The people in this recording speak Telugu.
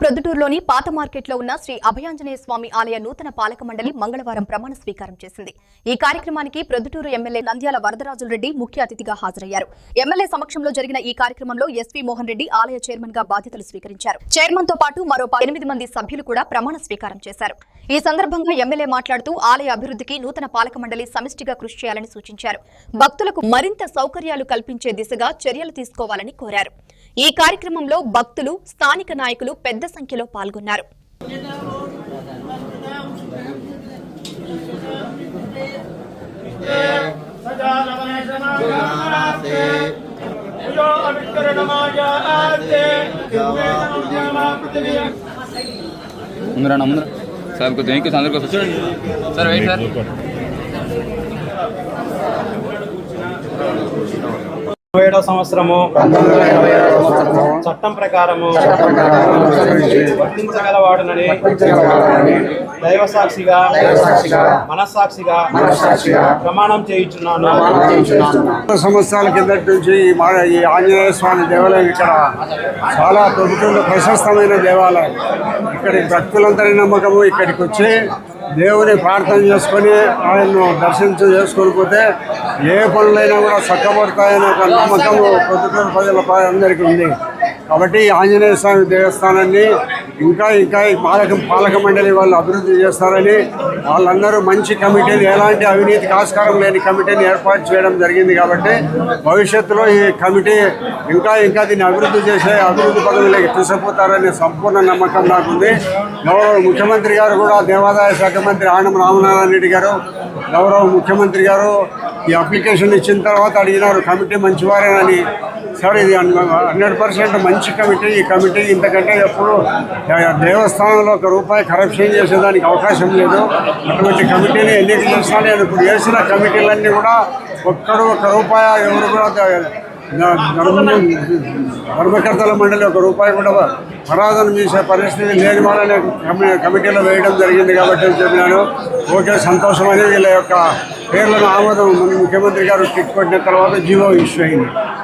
ప్రొద్దుటూరులోని పాత మార్కెట్లో ఉన్న శ్రీ అభయాంజనేయ స్వామి ఆలయ నూతన పాలక మండలి మంగళవారం ప్రమాణ స్వీకారం చేసింది. ఈ కార్యక్రమానికి ప్రొద్దుటూరు ఎమ్మెల్యే నంద్యాల వరదరాజుల రెడ్డి ముఖ్య అతిథిగా హాజరయ్యారు. ఎమ్మెల్యే సమక్షంలో జరిగిన ఈ కార్యక్రమంలో ఎస్వి మోహన్ రెడ్డి ఆలయ చైర్మన్ గా బాధ్యతలు స్వీకరించారు. చైర్మన్ తో పాటు మరో 8 మంది సభ్యులు కూడా ప్రమాణ స్వీకారం చేశారు. ఈ సందర్భంగా ఎమ్మెల్యే మాట్లాడుతూ ఆలయ అభివృద్ధికి నూతన పాలక మండలి సమిష్టిగా కృషి చేయాలని సూచించారు. భక్తులకు మరింత సౌకర్యాలు కల్పించే దిశగా చర్యలు తీసుకోవాలని కోరారు. ఈ కార్యక్రమంలో భక్తులు, స్థానిక నాయకులు పెద్ద సంఖ్యలో పాల్గొన్నారు. Sir thank you sir. అందరికీ చూడండి సార్. Wait sir. సంవత్సరము చట్టం ప్రకారము వర్తించగలవాడునని దైవ సాక్షిగా మనస్సాక్షిగా ప్రమాణం చేయించున్నాను. సంవత్సరాల కిందటి నుంచి ఈ ఆంజనేయ స్వామి దేవాలయం ఇక్కడ చాలా ప్రభుత్వంలో ప్రశస్తమైన దేవాలయం. ఇక్కడి భక్తులందరి నమ్మకము ఇక్కడికి వచ్చి దేవుని ప్రార్థన చేసుకొని ఆయన్ను చేసుకొని పోతే ఏ పనులైనా కూడా చక్కబడతాయనే ఒక నమ్మకం ప్రభుత్వ ప్రజల అందరికీ ఉంది. కాబట్టి ఆంజనేయ స్వామి దేవస్థానాన్ని ఇంకా పాలక మండలి వాళ్ళు అభివృద్ధి చేస్తారని వాళ్ళందరూ మంచి కమిటీని, ఎలాంటి అవినీతికి ఆస్కారం లేని కమిటీని ఏర్పాటు చేయడం జరిగింది. కాబట్టి భవిష్యత్తులో ఈ కమిటీ ఇంకా దీన్ని అభివృద్ధి పదవులకి తీసుకుపోతారనే సంపూర్ణ నమ్మకం నాకుంది. గౌరవ ముఖ్యమంత్రి గారు కూడా, దేవాదాయ శాఖ మంత్రి ఆనం రామనారాయణ రెడ్డి గారు, గౌరవ ముఖ్యమంత్రి గారు ఈ అప్లికేషన్ ఇచ్చిన తర్వాత అడిగినారు కమిటీ మంచివారేనని. సార్, ఇది 100% మంచి కమిటీ. ఈ కమిటీ ఇంతకంటే ఎప్పుడు దేవస్థానంలో ₹1 కరప్షన్ చేసేదానికి అవకాశం లేదు. అటువంటి కమిటీని ఎన్నిక చేస్తాను. నేను ఇప్పుడు చేసిన కమిటీలన్నీ కూడా ₹1 ఎవరు కూడా ధర్మకర్తల మండలి ₹1 కూడా పరాధన చేసే పరిస్థితి లేని వాళ్ళని కమిటీలో వేయడం జరిగింది. కాబట్టి చెప్పినాను ఓకే, సంతోషం అని వీళ్ళ యొక్క పేర్లను ఆమోదం ముఖ్యమంత్రి గారు టిక్ కొట్టిన తర్వాత జీవో ఇష్యూ అయింది.